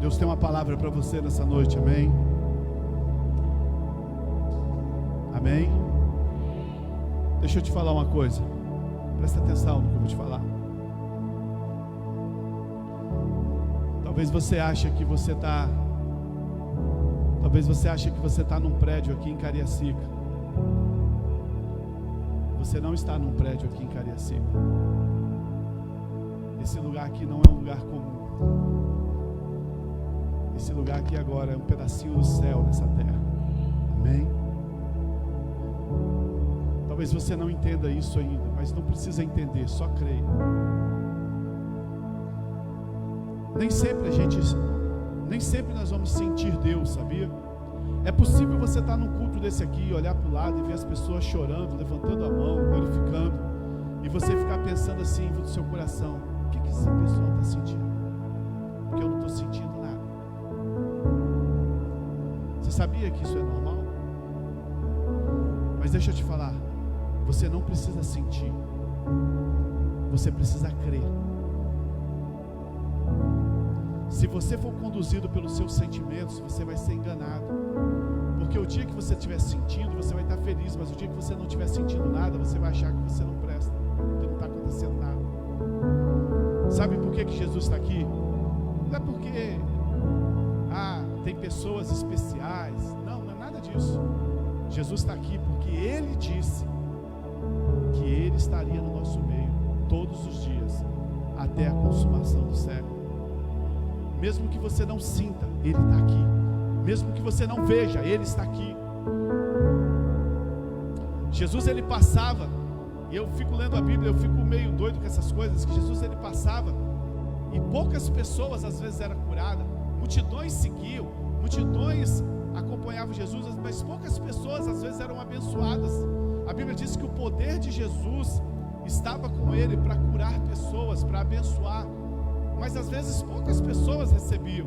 Deus tem uma palavra para você nessa noite, amém? Amém? Deixa eu te falar uma coisa, presta atenção no que eu vou te falar. Talvez você ache que você está num prédio aqui em Cariacica. Você não está num prédio aqui em Cariacica. Esse lugar aqui não é um lugar comum. Esse lugar aqui agora é um pedacinho do céu nessa terra. Amém? Talvez você não entenda isso ainda, mas não precisa entender, só creia. Nem sempre nós vamos sentir Deus, sabia? É possível você estar num culto desse aqui, olhar para o lado e ver as pessoas chorando, levantando a mão, glorificando, e você ficar pensando assim no seu coração: o que essa pessoa está sentindo? Porque eu não estou sentindo nada. Você sabia que isso é normal? Mas deixa eu te falar, você não precisa sentir, você precisa crer. Se você for conduzido pelos seus sentimentos, você vai ser enganado. Porque o dia que você estiver sentindo, você vai estar feliz, mas o dia que você não estiver sentindo nada, você vai achar que você não presta, que não está acontecendo nada. Sabe por que Jesus está aqui? Não é porque tem pessoas especiais. Não é nada disso. Jesus está aqui porque Ele disse que Ele estaria no nosso meio todos os dias, até a consumação do século. Mesmo que você não sinta, Ele está aqui. Mesmo que você não veja, Ele está aqui. Jesus, Ele passava, e eu fico lendo a Bíblia, eu fico meio doido com essas coisas, que Jesus, Ele passava, e poucas pessoas às vezes eram curadas, multidões seguiam, multidões acompanhavam Jesus, mas poucas pessoas às vezes eram abençoadas. A Bíblia diz que o poder de Jesus estava com Ele para curar pessoas, para abençoar, mas às vezes poucas pessoas recebiam.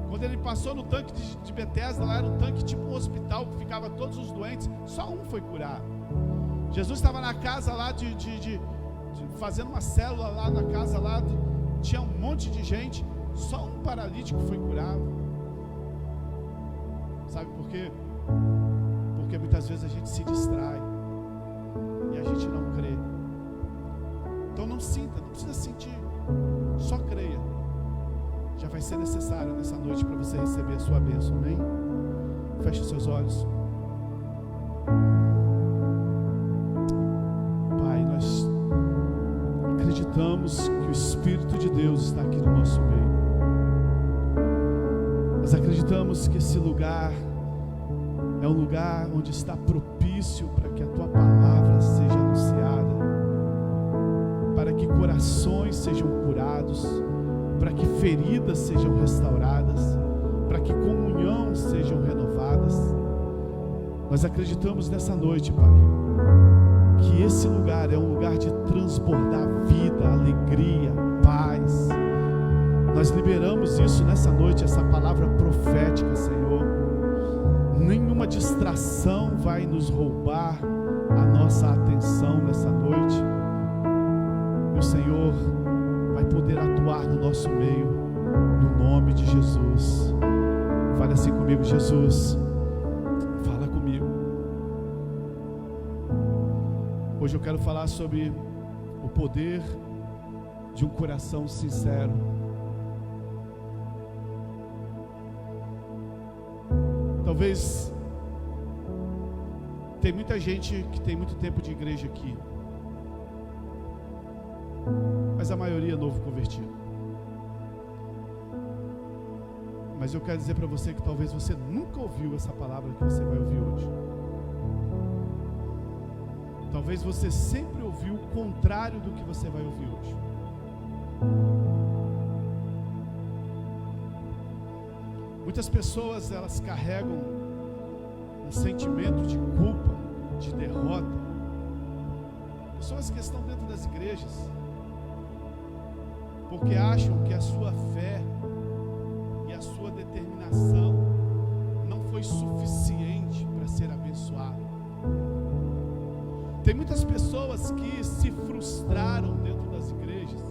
Quando Ele passou no tanque de Betesda, lá era um tanque tipo um hospital, que ficava todos os doentes, só um foi curado. Jesus estava na casa lá fazendo uma célula lá na casa lá, tinha um monte de gente, só um paralítico foi curado. Sabe por quê? Porque muitas vezes a gente se distrai e a gente não crê. Então não sinta, não precisa sentir, só creia. Já vai ser necessário nessa noite para você receber a sua bênção, amém? Feche os seus olhos. Pai, nós acreditamos que o Espírito de Deus está aqui no nosso meio. Nós acreditamos que esse lugar é um lugar onde está propício para que a Tua palavra seja anunciada, para que corações sejam curados, para que feridas sejam restauradas, para que comunhão sejam renovadas. Nós acreditamos nessa noite, Pai, que esse lugar é um lugar de transbordar vida, alegria, paz. Nós liberamos isso nessa noite, essa palavra profética, Senhor. Nenhuma distração vai nos roubar a nossa atenção nessa noite. E o Senhor vai poder atuar no nosso meio, no nome de Jesus. Fale assim comigo: Jesus, fala comigo. Hoje eu quero falar sobre o poder de um coração sincero. Talvez tem muita gente que tem muito tempo de igreja aqui, mas a maioria é novo convertido. Mas eu quero dizer para você que talvez você nunca ouviu essa palavra que você vai ouvir hoje. Talvez você sempre ouviu o contrário do que você vai ouvir hoje. Muitas pessoas, elas carregam um sentimento de culpa, de derrota. Pessoas que estão dentro das igrejas, porque acham que a sua fé e a sua determinação não foi suficiente para ser abençoado. Tem muitas pessoas que se frustraram dentro das igrejas,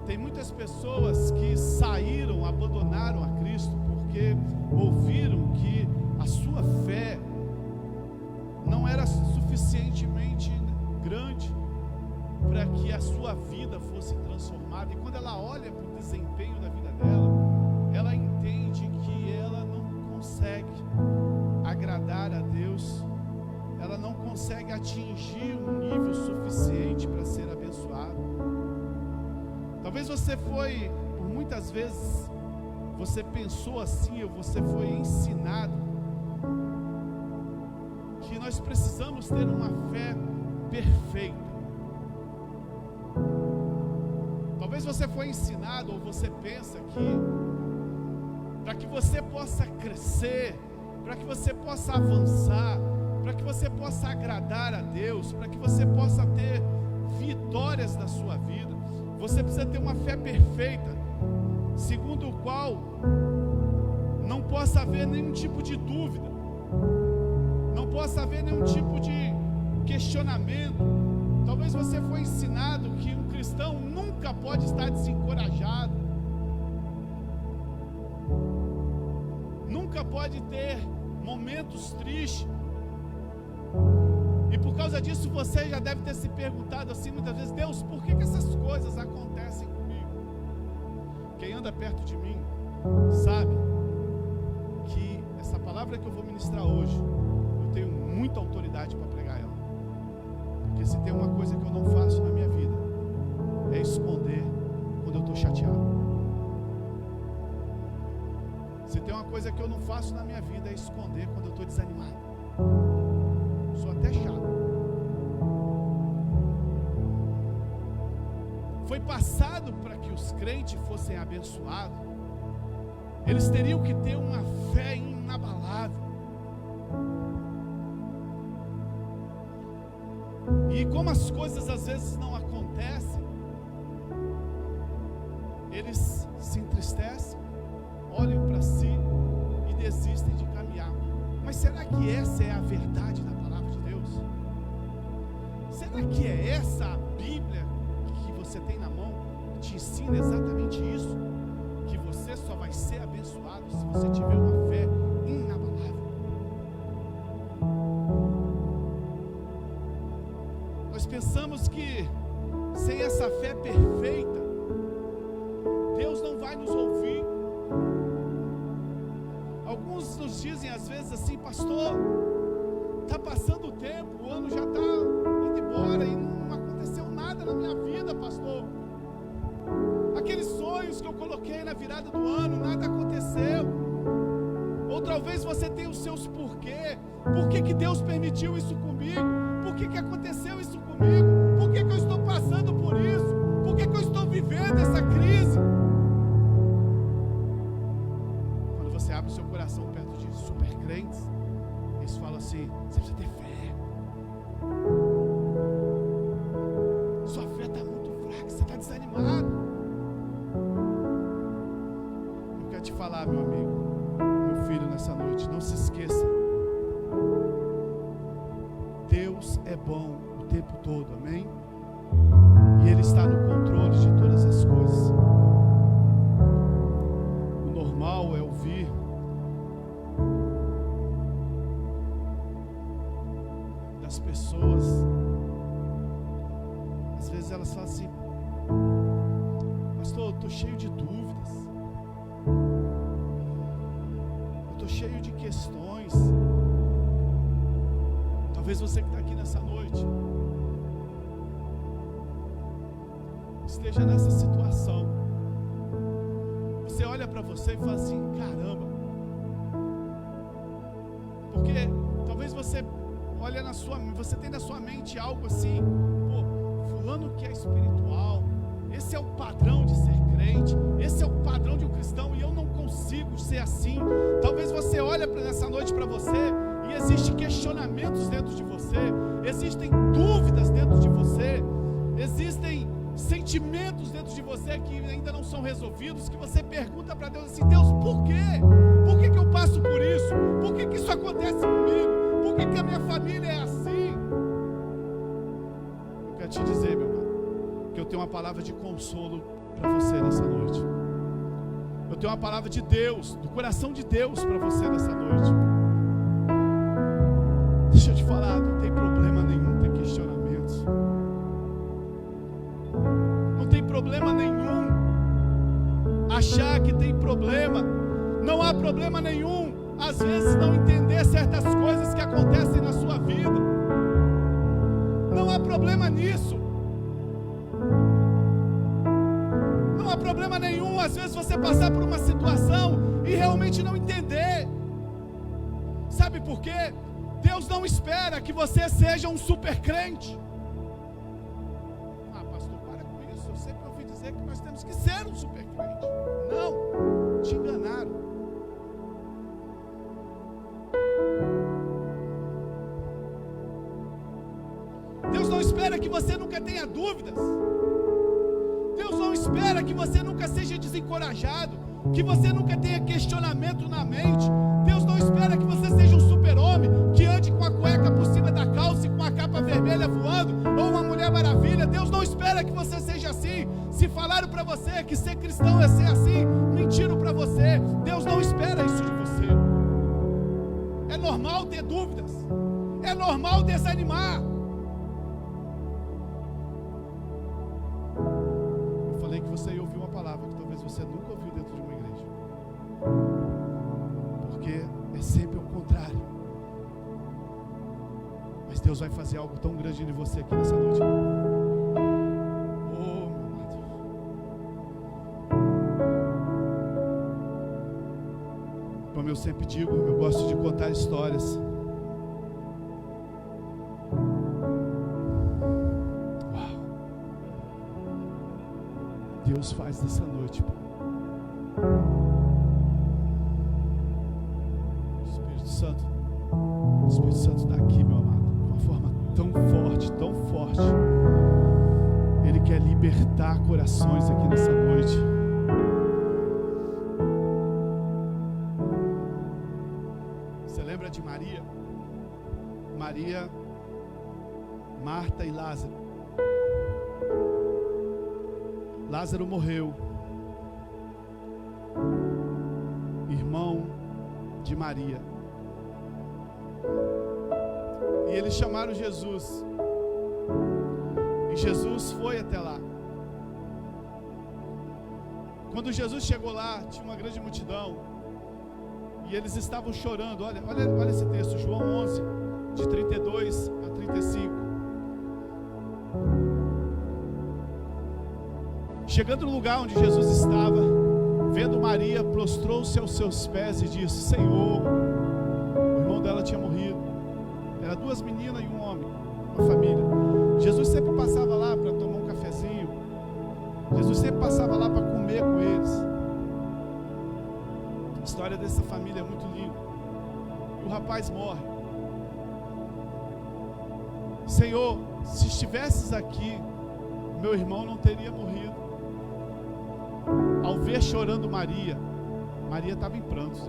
Tem muitas pessoas que saíram, abandonaram a Cristo porque ouviram que a sua fé não era suficientemente grande para que a sua vida fosse transformada. E quando ela olha para o desempenho da vida dela, ela entende que ela não consegue agradar a Deus, ela não consegue atingir um nível suficiente para ser abençoada. Talvez você foi, por muitas vezes, você pensou assim, ou você foi ensinado que nós precisamos ter uma fé perfeita. Talvez você foi ensinado, ou você pensa que para que você possa crescer, para que você possa avançar, para que você possa agradar a Deus, para que você possa ter vitórias na sua vida, você precisa ter uma fé perfeita, segundo o qual não possa haver nenhum tipo de dúvida, não possa haver nenhum tipo de questionamento. Talvez você foi ensinado que um cristão nunca pode estar desencorajado, nunca pode ter momentos tristes. E por causa disso você já deve ter se perguntado assim muitas vezes: Deus, por que essas coisas acontecem comigo? Quem anda perto de mim sabe que essa palavra que eu vou ministrar hoje, eu tenho muita autoridade para pregar ela. Porque se tem uma coisa que eu não faço na minha vida, é esconder quando eu estou chateado. Se tem uma coisa que eu não faço na minha vida, é esconder quando eu estou desanimado. Sou até chato. Foi passado para que os crentes fossem abençoados, eles teriam que ter uma fé inabalável. E como as coisas às vezes não acontecem, eles se entristecem, olham para si e desistem de caminhar. Mas será que essa é a verdade da palavra de Deus? Será que é essa a Bíblia que você tem na mão que te ensina exatamente isso? Que você só vai ser abençoado se você tiver uma fé inabalável. Nós pensamos que sem essa fé perfeita, Deus não vai nos ouvir. Alguns nos dizem às vezes assim: pastor, está passando o tempo, o ano já está indo embora e não aconteceu nada na minha vida, pastor. Aqueles sonhos que eu coloquei na virada do ano, nada aconteceu. Ou talvez você tenha os seus porquê. Por que Deus permitiu isso comigo? Por que aconteceu isso comigo? Por que eu estou passando por isso? Por que eu estou vivendo essa crise? Quando você abre o seu coração perto de super crentes, eles falam assim: você precisa ter fé. Sua fé está muito fraca, você está desanimado. Eu quero te falar, meu amigo, meu filho, nessa noite, não se esqueça: Deus é bom o tempo todo, amém? E Ele está no controle de todas as coisas. O normal é ouvir das pessoas, às vezes elas falam assim: pastor, eu estou cheio de dúvidas, eu estou cheio de questões. Talvez você que está aqui nessa noite esteja nessa situação. Você olha para você e fala assim: caramba. Porque talvez você olha você tem na sua mente algo assim: pô, fulano que é espiritual, esse é o padrão de ser crente, esse é o padrão de um cristão, e eu não consigo ser assim. Talvez você olhe nessa noite para você e existem questionamentos dentro de você, existem dúvidas dentro de você, existem sentimentos dentro de você que ainda não são resolvidos, que você pergunta para Deus assim: Deus, por quê? Por que eu passo por isso? Por que isso acontece comigo? Por que a minha família é assim? Eu quero te dizer, meu irmão, que eu tenho uma palavra de consolo para você. você nessa noite. Eu tenho uma palavra de Deus, do coração de Deus para você nessa noite. Deixa eu te falar, não tem problema nenhum ter questionamentos. Não tem problema nenhum achar que tem problema. Não há problema nenhum, às vezes, não entender certas coisas que acontecem na sua vida. Não há problema nisso. Não há problema nenhum, às vezes, você passar por uma situação e realmente não entender. Sabe por quê? Deus não espera que você seja um super crente. Ah, pastor, para com isso. Eu sempre ouvi dizer que nós temos que ser um super crente. Não, te enganaram. Deus não espera que você nunca tenha dúvidas. Deus não espera que você nunca seja desencorajado, que você nunca tenha questionamento na mente. Deus não espera que você seja um super-homem, que ande com a cueca por cima da calça e com a capa vermelha voando, ou uma Mulher Maravilha. Deus não espera que você seja assim. Se falaram para você que ser cristão é ser assim, mentiram para você. Deus não espera isso de você. É normal ter dúvidas, é normal desanimar. Eu falei que você ia ouvir uma palavra que talvez você nunca ouviu dentro de uma igreja, porque é sempre o contrário. Mas Deus vai fazer algo tão grande em você aqui nessa noite. Oh, meu amado. Como eu sempre digo, eu gosto de contar histórias. Uau. Deus faz dessa noite, Pai. O Espírito Santo está aqui, meu amado, de uma forma tão forte, tão forte. Ele quer libertar corações aqui nessa noite. Você lembra de Maria? Maria, Marta e Lázaro. Lázaro morreu, irmão de Maria. E eles chamaram Jesus. E Jesus foi até lá. Quando Jesus chegou lá, tinha uma grande multidão. E eles estavam chorando. Olha esse texto, João 11, de 32 a 35. Chegando no lugar onde Jesus estava, vendo Maria, prostrou-se aos seus pés e disse: Senhor, o irmão dela tinha morrido. Era 2 meninas e um homem, uma família. Jesus sempre passava lá para tomar um cafezinho. Jesus sempre passava lá para comer com eles. A história dessa família é muito linda. E o rapaz morre. Senhor, se estivesses aqui, meu irmão não teria morrido. Ao ver chorando Maria, Maria estava em prantos.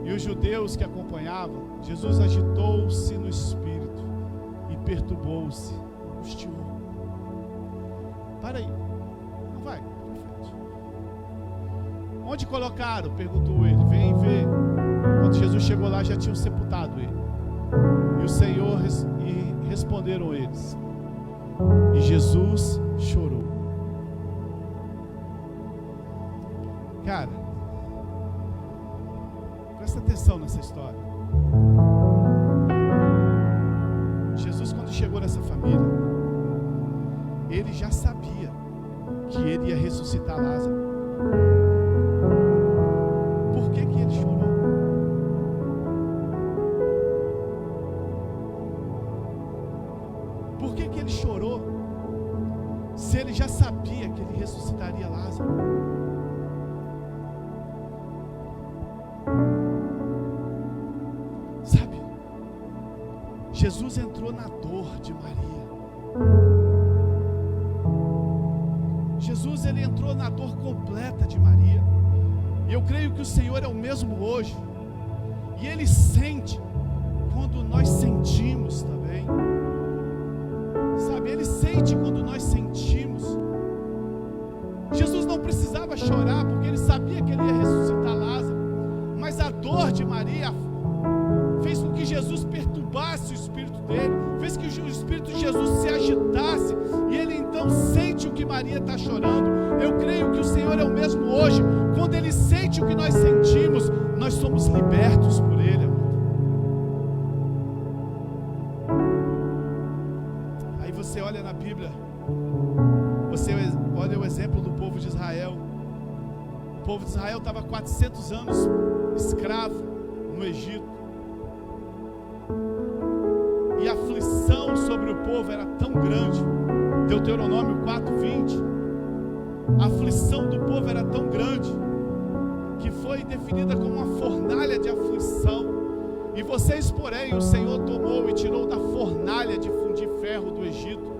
E os judeus que acompanhavam, Jesus agitou-se no espírito e perturbou-se, angustiou. Para aí, não vai para frente. Onde colocaram? Perguntou ele. Vem ver. Quando Jesus chegou lá, já tinham sepultado ele. E o Senhor e responderam eles. E Jesus chorou. Cara, presta atenção nessa história. Jesus, quando chegou nessa família, ele já sabia que ele ia ressuscitar Lázaro. Por que ele chorou? Por que ele chorou? Se ele já sabia que ele ressuscitaria Lázaro. Jesus entrou na dor de Maria. Jesus, ele entrou na dor completa de Maria. E eu creio que o Senhor é o mesmo hoje. E Ele sente quando nós sentimos também. Sabe, Ele sente quando nós sentimos. não precisava chorar, porque ele sabia que ele ia ressuscitar Lázaro. Mas a dor de Maria fez com que Jesus perturbasse o espírito dele, fez que o espírito de Jesus se agitasse, e ele então sente o que Maria está chorando. Eu creio que o Senhor é o mesmo hoje. Quando ele sente o que nós sentimos, nós somos libertos por ele, amado. Aí você olha na Bíblia, você olha o exemplo do povo de Israel. O povo de Israel estava 400 anos escravo no Egito, e a aflição sobre o povo era tão grande. Deuteronômio 4:20, a aflição do povo era tão grande que foi definida como uma fornalha de aflição. E vocês, porém, o Senhor tomou e tirou da fornalha de fundir ferro do Egito,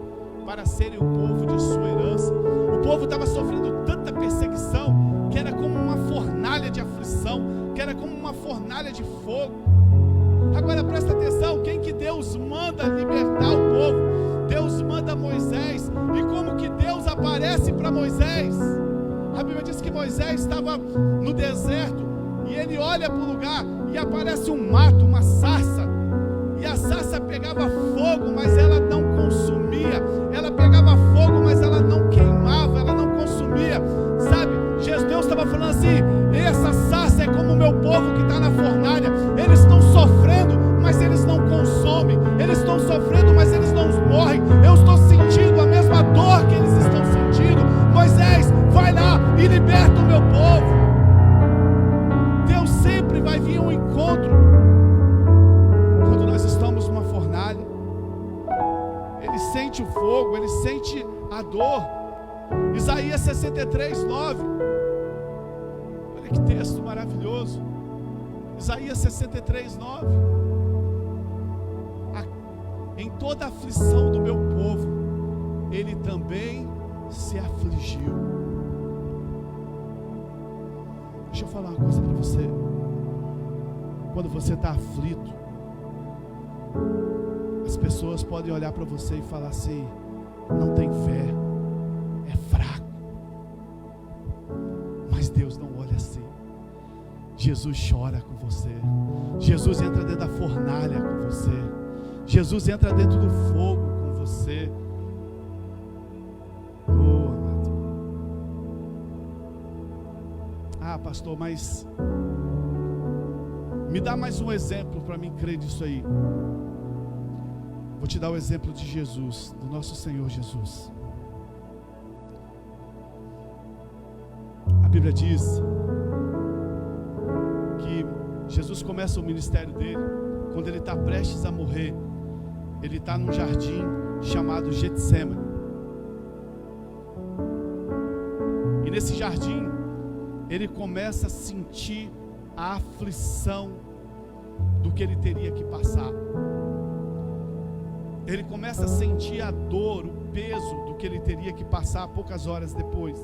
para serem o povo de sua herança. O povo estava sofrendo tanta perseguição, que era como uma fornalha de aflição, que era como uma fornalha de fogo. Agora presta atenção, quem que Deus manda libertar o povo? Deus manda Moisés. E como que Deus aparece para Moisés? A Bíblia diz que Moisés estava no deserto, e ele olha para o lugar, e aparece um mato, uma sarça, e a sarça pegava fogo, mas ela não consumia. Ela pegava fogo, mas ela não queimava, ela não consumia. Sabe, Deus estava falando assim: essa sarça é como o meu povo que está na fornalha. Eles estão sofrendo, mas eles não consomem. Eles estão sofrendo, mas eles não morrem. Eu estou sentindo a mesma dor que eles estão sentindo. Moisés, vai lá e liberta o meu povo. Deus sempre vai vir ao encontro quando nós estamos numa fornalha. Ele sente o fogo, ele sente a dor. Isaías 63:9. Olha que texto maravilhoso. Isaías 63:9. Em toda a aflição do meu povo, ele também se afligiu. Deixa eu falar uma coisa para você. Quando você está aflito, as pessoas podem olhar para você e falar assim: não tem fé, é fraco. Mas Deus não olha assim. Jesus chora com você. Jesus entra dentro da fornalha com você. Jesus entra dentro do fogo com você. Oh, amado. Ah, pastor, mas me dá mais um exemplo para mim crer nisso aí. Vou te dar o exemplo de Jesus, do nosso Senhor Jesus. A Bíblia diz que Jesus começa o ministério dele quando ele está prestes a morrer. Ele está num jardim chamado Getsêmani. E nesse jardim ele começa a sentir a aflição do que ele teria que passar. Ele começa a sentir a dor, o peso do que ele teria que passar poucas horas depois.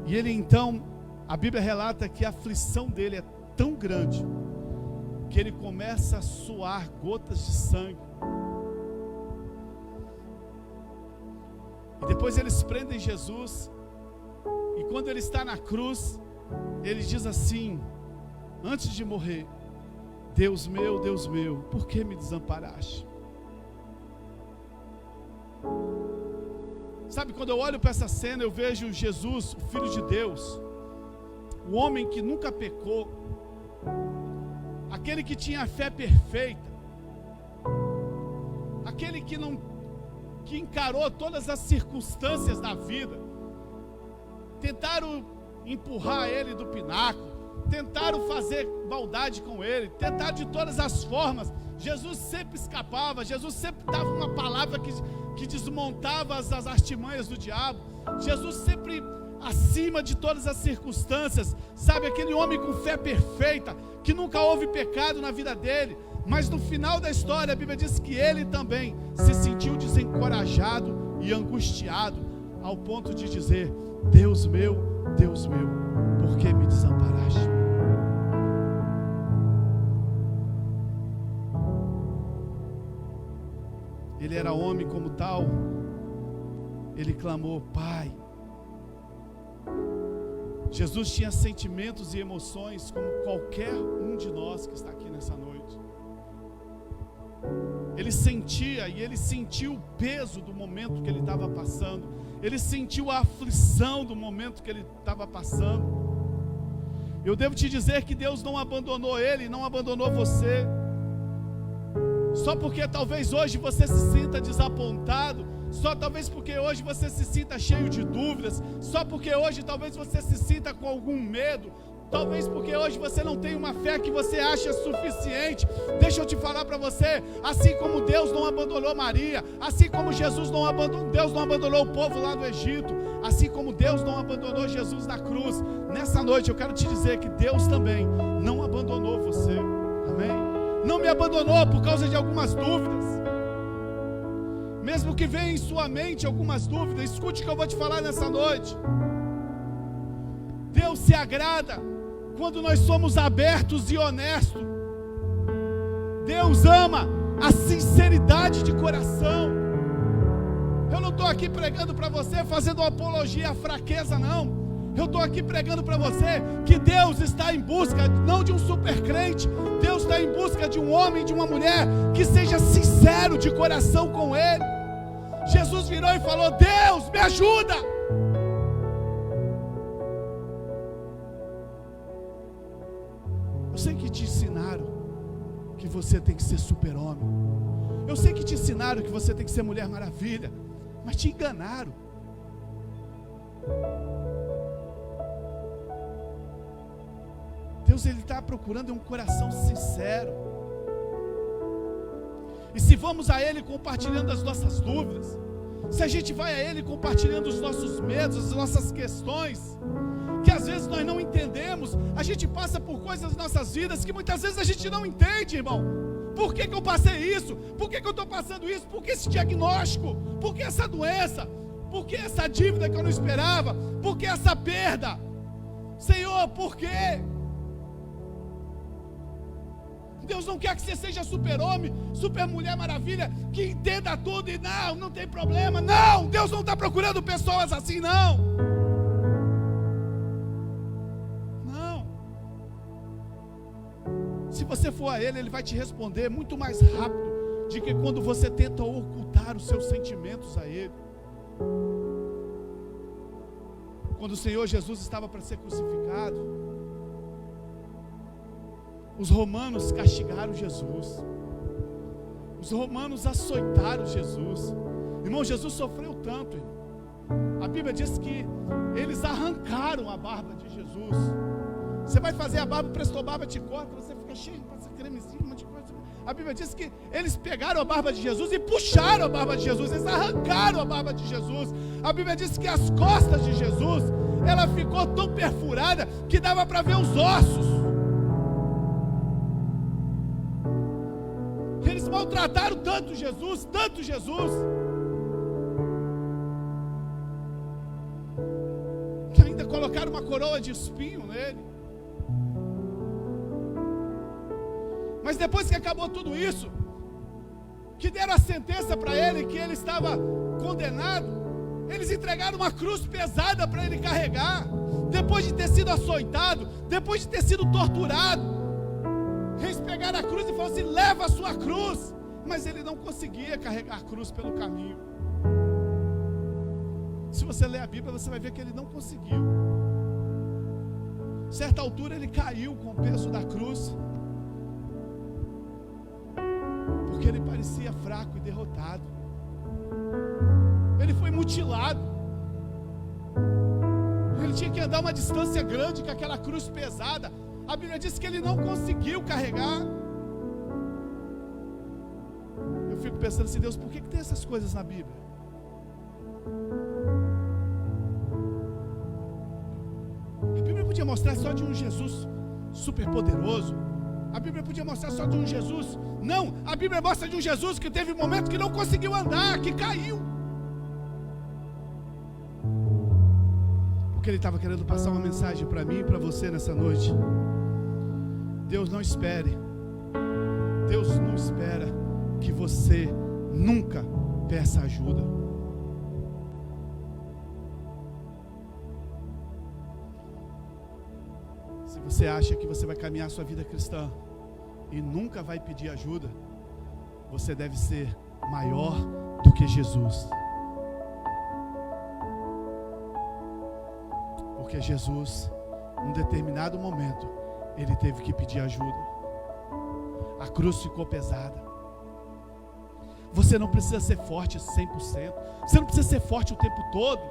E ele então, a Bíblia relata que a aflição dele é tão grande que ele começa a suar gotas de sangue. E depois eles prendem Jesus, e quando ele está na cruz, ele diz assim, antes de morrer: Deus meu, por que me desamparaste? Sabe, quando eu olho para essa cena, eu vejo Jesus, o Filho de Deus, o homem que nunca pecou, aquele que tinha a fé perfeita, aquele que encarou todas as circunstâncias da vida. Tentaram empurrar ele do pináculo, tentaram fazer maldade com ele, tentaram de todas as formas. Jesus sempre escapava, Jesus sempre dava uma palavra que desmontava as artimanhas do diabo. Jesus sempre acima de todas as circunstâncias, sabe, aquele homem com fé perfeita, que nunca houve pecado na vida dele. Mas no final da história, a Bíblia diz que ele também se sentiu desencorajado e angustiado, ao ponto de dizer: Deus meu, por que me desamparaste? Ele era homem como tal. Ele clamou: Pai, Jesus tinha sentimentos e emoções como qualquer um de nós que está aqui nessa noite. Ele sentia e ele sentiu o peso do momento que ele estava passando. Ele sentiu a aflição do momento que ele estava passando. Eu devo te dizer que Deus não abandonou ele, não abandonou você. Só porque talvez hoje você se sinta desapontado, só talvez porque hoje você se sinta cheio de dúvidas, só porque hoje talvez você se sinta com algum medo, talvez porque hoje você não tem uma fé que você acha suficiente. Deixa eu te falar para você, assim como Deus não abandonou Maria, assim como Deus não abandonou o povo lá do Egito, assim como Deus não abandonou Jesus na cruz, nessa noite eu quero te dizer que Deus também não abandonou você, amém? Não me abandonou por causa de algumas dúvidas. Mesmo que venha em sua mente algumas dúvidas, escute o que eu vou te falar nessa noite. Deus se agrada quando nós somos abertos e honestos. Deus ama a sinceridade de coração. Eu não estou aqui pregando para você, fazendo uma apologia à fraqueza, não. Eu estou aqui pregando para você que Deus está em busca, não de um super crente, Deus está em busca de um homem, de uma mulher, que seja sincero de coração com Ele. Jesus virou e falou: Deus, me ajuda. Eu sei que te ensinaram que você tem que ser super-homem. Eu sei que te ensinaram que você tem que ser Mulher Maravilha, mas te enganaram. Deus, Ele está procurando um coração sincero. E se vamos a Ele compartilhando as nossas dúvidas, se a gente vai a Ele compartilhando os nossos medos, as nossas questões, que às vezes nós não entendemos, a gente passa por coisas nas nossas vidas que muitas vezes a gente não entende, irmão. Por que eu passei isso? Por que eu estou passando isso? Por que esse diagnóstico? Por que essa doença? Por que essa dívida que eu não esperava? Por que essa perda? Senhor, por quê? Deus não quer que você seja super-homem, super-mulher maravilha, que entenda tudo e não tem problema. Não, Deus não está procurando pessoas assim, não. Não. Se você for a Ele, Ele vai te responder muito mais rápido do que quando você tenta ocultar os seus sentimentos a Ele. Quando o Senhor Jesus estava para ser crucificado, os romanos castigaram Jesus. Os romanos açoitaram Jesus. Irmão, Jesus sofreu tanto, irmão. A Bíblia diz que eles arrancaram a barba de Jesus. Você vai fazer a barba, prestou barba, te corta, você fica cheio, passa cremezinho, um monte de coisa. A Bíblia diz que eles pegaram a barba de Jesus e puxaram a barba de Jesus. Eles arrancaram a barba de Jesus. A Bíblia diz que as costas de Jesus, ela ficou tão perfurada que dava para ver os ossos. Eles maltrataram tanto Jesus, que ainda colocaram uma coroa de espinho nele. Mas depois que acabou tudo isso, que deram a sentença para ele, que ele estava condenado, eles entregaram uma cruz pesada para ele carregar. Depois de ter sido açoitado, depois de ter sido torturado, eles pegaram a cruz e falaram assim: leva a sua cruz. Mas ele não conseguia carregar a cruz pelo caminho. Se você ler a Bíblia, você vai ver que ele não conseguiu. Certa altura ele caiu com o peso da cruz, porque ele parecia fraco e derrotado. Ele foi mutilado. Ele tinha que andar uma distância grande com aquela cruz pesada. A Bíblia diz que ele não conseguiu carregar. Eu fico pensando assim: Deus, por que tem essas coisas na Bíblia? A Bíblia podia mostrar só de um Jesus super poderoso. A Bíblia podia mostrar só de um Jesus. Não, a Bíblia mostra de um Jesus que teve momentos que não conseguiu andar, que caiu. Porque Ele estava querendo passar uma mensagem para mim e para você nessa noite. Deus não espera que você nunca peça ajuda. Se você acha que você vai caminhar a sua vida cristã e nunca vai pedir ajuda, você deve ser maior do que Jesus. Porque Jesus, num determinado momento, ele teve que pedir ajuda. A cruz ficou pesada. Você não precisa ser forte 100%. Você não precisa ser forte o tempo todo.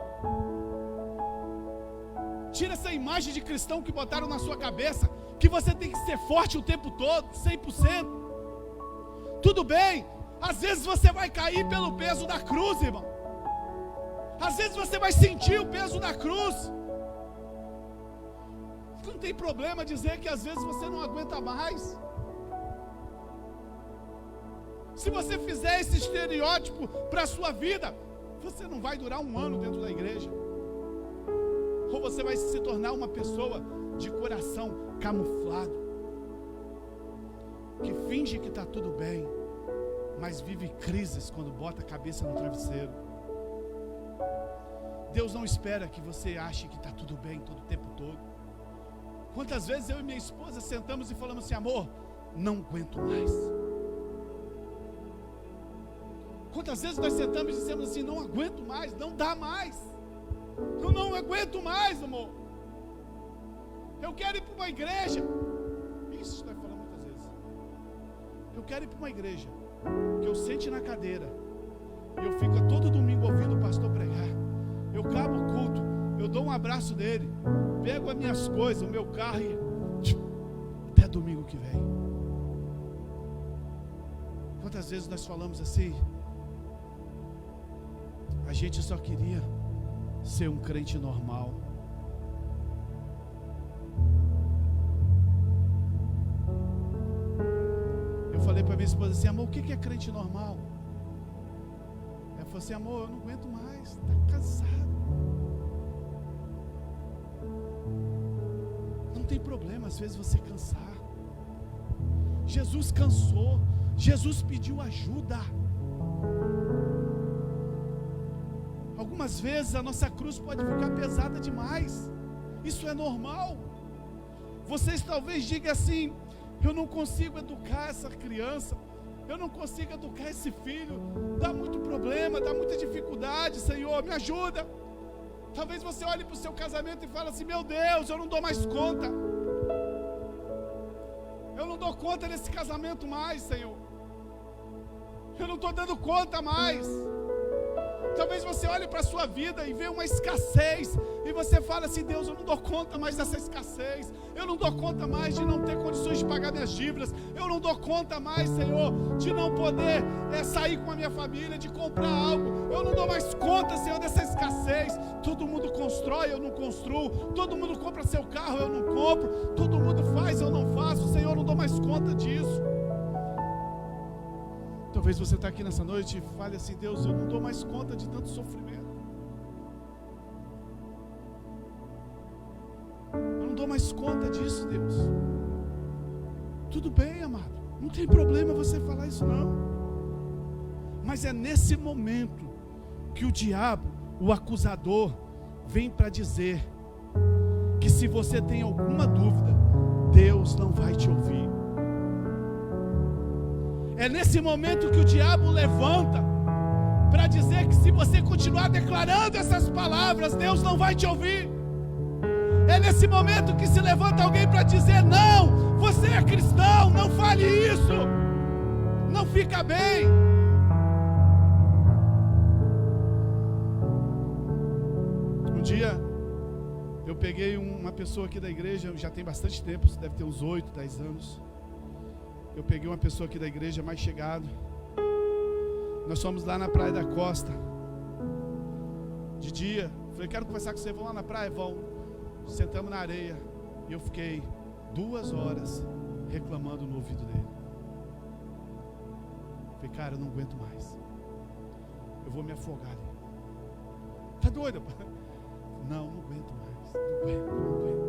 Tira essa imagem de cristão que botaram na sua cabeça, que você tem que ser forte o tempo todo, 100%. Tudo bem, às vezes você vai cair pelo peso da cruz, irmão. Às vezes você vai sentir o peso da cruz. Não tem problema dizer que às vezes você não aguenta mais. Se você fizer esse estereótipo para a sua vida, você não vai durar um ano dentro da igreja. Ou você vai se tornar uma pessoa de coração camuflado, que finge que está tudo bem, mas vive crises quando bota a cabeça no travesseiro. Deus não espera que você ache que está tudo bem todo o tempo todo. Quantas vezes eu e minha esposa sentamos e falamos assim: amor, não aguento mais. Quantas vezes nós sentamos e dissemos assim: não aguento mais, não dá mais. Eu não aguento mais, amor. Eu quero ir para uma igreja. Isso nós falamos muitas vezes. Eu quero ir para uma igreja que eu sente na cadeira e eu fico todo domingo ouvindo o pastor pregar. Eu acabo o culto, eu dou um abraço dele, pego as minhas coisas, o meu carro e até domingo que vem. Quantas vezes nós falamos assim? A gente só queria ser um crente normal. Eu falei para minha esposa assim: amor, o que é crente normal? Ela falou assim: amor, eu não aguento mais, está cansado. Não tem problema às vezes você cansar. Jesus cansou, Jesus pediu ajuda. Algumas vezes a nossa cruz pode ficar pesada demais. Isso é normal. Vocês talvez digam assim: eu não consigo educar essa criança, eu não consigo educar esse filho, dá muito problema, dá muita dificuldade, Senhor, me ajuda. Talvez você olhe para o seu casamento e fale assim: meu Deus, eu não dou mais conta. Eu não dou conta desse casamento mais, Senhor. Eu não estou dando conta mais. Talvez você olhe para a sua vida e vê uma escassez, e você fala assim: Deus, eu não dou conta mais dessa escassez, eu não dou conta mais de não ter condições de pagar minhas dívidas, eu não dou conta mais, Senhor, de não poder sair com a minha família, de comprar algo, eu não dou mais conta, Senhor, dessa escassez. Todo mundo constrói, eu não construo, todo mundo compra seu carro, eu não compro, todo mundo faz, eu não faço, Senhor, eu não dou mais conta disso. Talvez você está aqui nessa noite e fale assim: Deus, eu não dou mais conta de tanto sofrimento. Eu não dou mais conta disso, Deus. Tudo bem, amado, não tem problema você falar isso não. Mas é nesse momento que o diabo, o acusador, vem para dizer que se você tem alguma dúvida, Deus não vai te ouvir. É nesse momento que o diabo levanta para dizer que se você continuar declarando essas palavras, Deus não vai te ouvir. É nesse momento que se levanta alguém para dizer: não, você é cristão, não fale isso, não fica bem. Um dia eu peguei uma pessoa aqui da igreja, já tem bastante tempo, deve ter uns 8, 10 anos. Eu peguei uma pessoa aqui da igreja mais chegado. Nós fomos lá na Praia da Costa. De dia, falei: quero conversar com você, vão lá na praia? Vão. Sentamos na areia. E eu fiquei 2 horas reclamando no ouvido dele. Falei: cara, eu não aguento mais. Eu vou me afogar ali. Tá doido? Não aguento mais. Não aguento.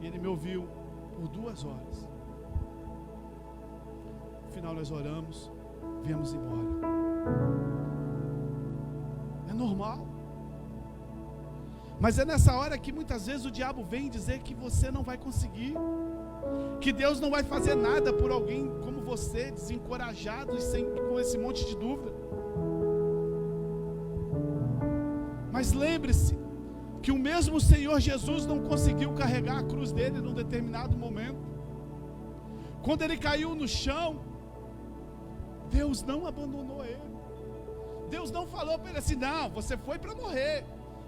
E ele me ouviu por 2 horas. No final nós oramos, viemos embora. É normal. Mas é nessa hora que muitas vezes o diabo vem dizer que você não vai conseguir, que Deus não vai fazer nada por alguém como você, desencorajado e com esse monte de dúvida. Mas lembre-se que o mesmo Senhor Jesus não conseguiu carregar a cruz dele num determinado momento. Quando ele caiu no chão, Deus não abandonou ele. Deus não falou para ele assim: não, você foi para morrer,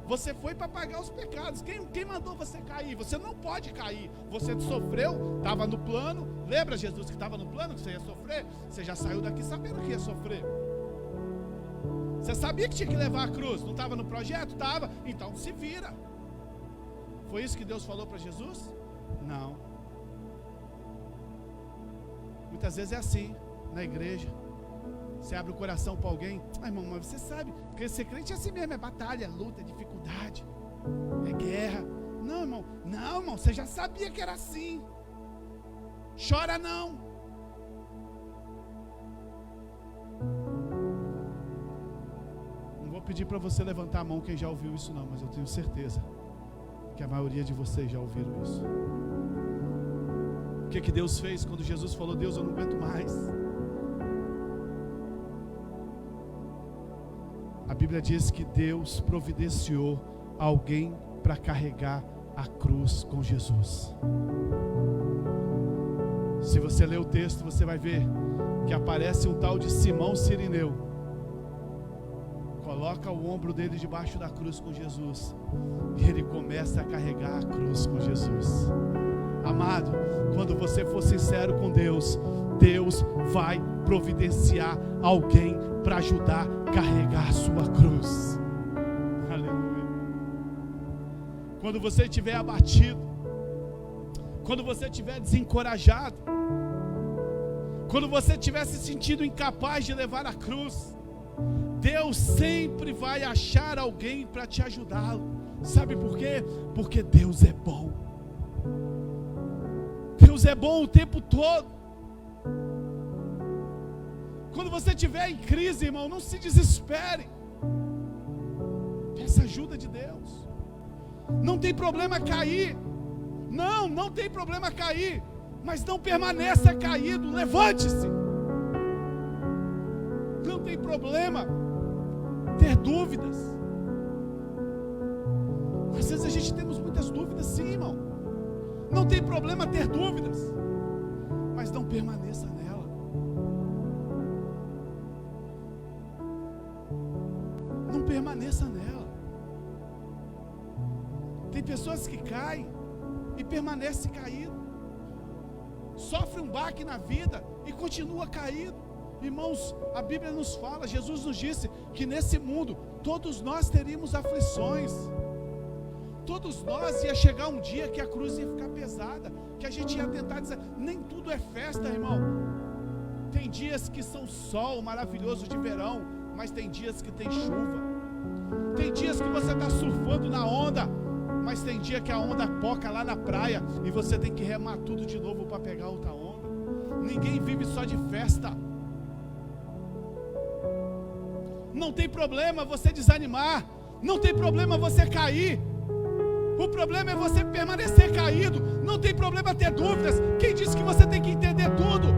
você foi para pagar os pecados. Quem mandou você cair? Você não pode cair. Você sofreu, estava no plano. Lembra, Jesus, que estava no plano, que você ia sofrer? Você já saiu daqui sabendo que ia sofrer. Você sabia que tinha que levar a cruz? Não estava no projeto? Estava. Então se vira. Foi isso que Deus falou para Jesus? Não. Muitas vezes é assim na igreja. Você abre o coração para alguém: irmão, mas você sabe que ser crente é assim mesmo, é batalha, é luta, é dificuldade, é guerra. Não, irmão, você já sabia que era assim. Chora não. Não vou pedir para você levantar a mão quem já ouviu isso não, mas eu tenho certeza que a maioria de vocês já ouviram isso. O que Deus fez quando Jesus falou: Deus, eu não aguento mais? A Bíblia diz que Deus providenciou alguém para carregar a cruz com Jesus. Se você ler o texto, você vai ver que aparece um tal de Simão Cirineu. Coloca o ombro dele debaixo da cruz com Jesus, e ele começa a carregar a cruz com Jesus. Amado, quando você for sincero com Deus, Deus vai providenciar alguém para ajudar a carregar a sua cruz. Aleluia. Quando você estiver abatido, quando você estiver desencorajado, quando você estiver se sentindo incapaz de levar a cruz, Deus sempre vai achar alguém para te ajudá-lo. Sabe por quê? Porque Deus é bom. Deus é bom o tempo todo. Quando você estiver em crise, irmão, não se desespere. Peça ajuda de Deus. Não tem problema cair. Não tem problema cair. Mas não permaneça caído. Levante-se. Não tem problema ter dúvidas. Às vezes a gente temos muitas dúvidas, sim, irmão. Não tem problema ter dúvidas, mas não permaneça nela. Não permaneça nela. Tem pessoas que caem e permanecem caído, sofre um baque na vida e continua caído. Irmãos, a Bíblia nos fala, Jesus nos disse que nesse mundo todos nós teríamos aflições. Todos nós ia chegar um dia que a cruz ia ficar pesada, que a gente ia tentar dizer, nem tudo é festa, irmão. Tem dias que são sol maravilhoso de verão, mas tem dias que tem chuva. Tem dias que você está surfando na onda, mas tem dia que a onda poca lá na praia e você tem que remar tudo de novo para pegar outra onda. Ninguém vive só de festa. Não tem problema você desanimar, não tem problema você cair. O problema é você permanecer caído. Não tem problema ter dúvidas. Quem disse que você tem que entender tudo?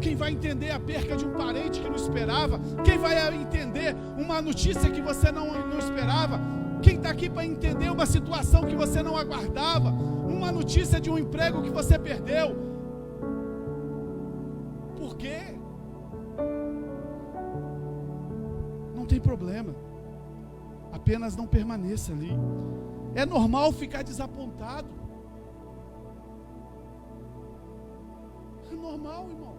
Quem vai entender a perca de um parente que não esperava? Quem vai entender uma notícia que você não esperava? Quem está aqui para entender uma situação que você não aguardava? Uma notícia de um emprego que você perdeu? Por quê? Não tem problema. Apenas não permaneça ali. É normal ficar desapontado. É normal, irmão.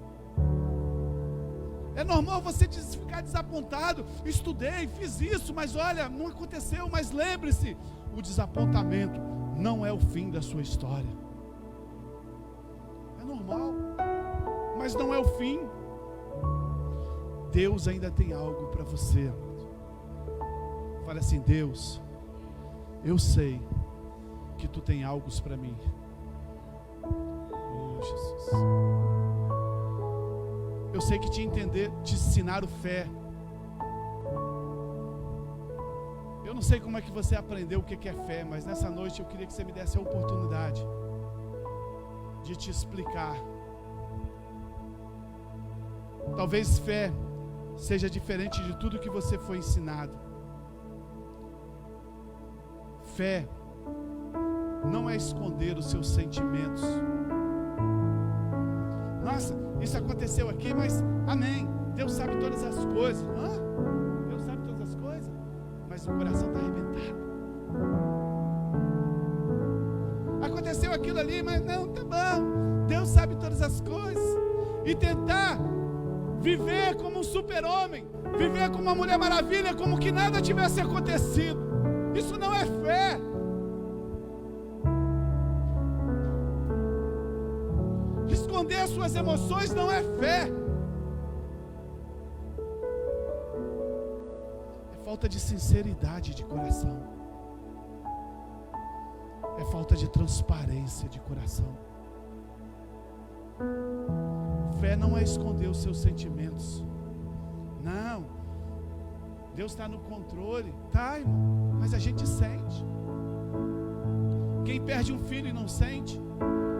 É normal você ficar desapontado. Estudei, fiz isso, mas olha, não aconteceu. Mas lembre-se, o desapontamento não é o fim da sua história. É normal, mas não é o fim. Deus ainda tem algo para você. Fala assim: Deus, eu sei que Tu tem algo para mim. Oh, Jesus. Eu sei que te ensinaram fé. Eu não sei como é que você aprendeu o que é fé, mas nessa noite eu queria que você me desse a oportunidade de te explicar. Talvez fé seja diferente de tudo que você foi ensinado. Fé não é esconder os seus sentimentos. Nossa, isso aconteceu aqui, mas amém, Deus sabe todas as coisas. Deus sabe todas as coisas, mas o coração está arrebentado. Aconteceu aquilo ali, mas não, tá bom, Deus sabe todas as coisas. E tentar viver como um super-homem, viver como uma Mulher Maravilha, como que nada tivesse acontecido. Isso não é fé. Esconder as suas emoções não é fé. É falta de sinceridade de coração. É falta de transparência de coração. Fé não é esconder os seus sentimentos. Não. Deus está no controle. Tá, irmão, mas a gente sente. Quem perde um filho e não sente?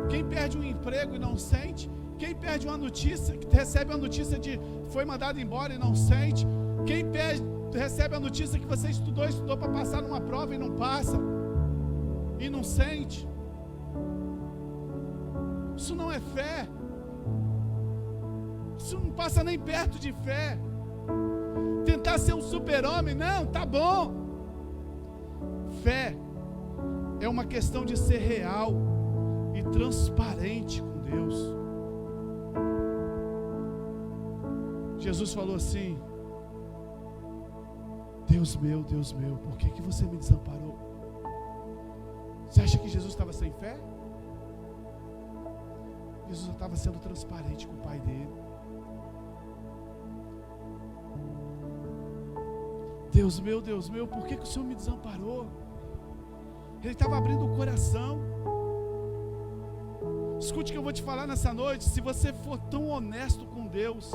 Quem perde um emprego e não sente? Quem perde uma notícia, que recebe a notícia de foi mandado embora e não sente? Quem recebe a notícia que você estudou para passar numa prova e não passa? E não sente? Isso não é fé. Isso não passa nem perto de fé. Tentar ser um super-homem, não, tá bom. Fé é uma questão de ser real e transparente com Deus. Jesus falou assim: Deus meu, por que você me desamparou? Você acha que Jesus estava sem fé? Jesus estava sendo transparente com o Pai dele. Deus meu, por que o Senhor me desamparou? Ele estava abrindo o coração. Escute o que eu vou te falar nessa noite. Se você for tão honesto com Deus,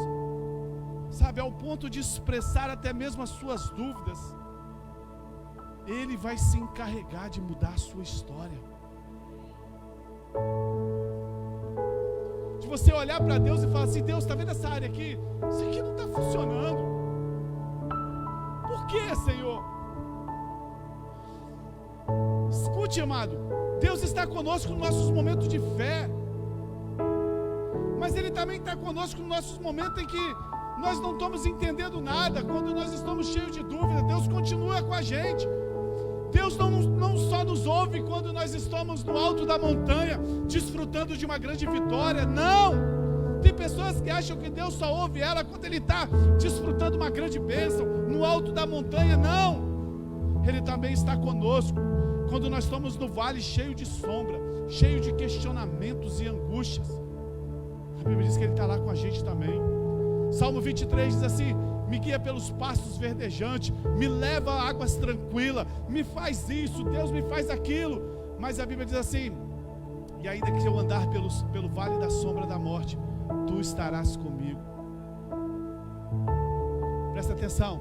sabe, ao ponto de expressar até mesmo as suas dúvidas, Ele vai se encarregar de mudar a sua história. De você olhar para Deus e falar assim: Deus, está vendo essa área aqui? Isso aqui não está funcionando. Por que, Senhor? Escute, amado, Deus está conosco nos nossos momentos de fé, mas Ele também está conosco nos nossos momentos em que nós não estamos entendendo nada. Quando nós estamos cheios de dúvida, Deus continua com a gente. Deus não só nos ouve quando nós estamos no alto da montanha, desfrutando de uma grande vitória. Não! Tem pessoas que acham que Deus só ouve ela quando Ele está desfrutando uma grande bênção, no alto da montanha. Não! Ele também está conosco quando nós estamos no vale cheio de sombra, cheio de questionamentos e angústias. A Bíblia diz que Ele está lá com a gente também. Salmo 23 diz assim: me guia pelos pastos verdejantes, me leva a águas tranquilas, me faz isso, Deus me faz aquilo. Mas a Bíblia diz assim: e ainda que eu andar pelo vale da sombra da morte, tu estarás comigo. Presta atenção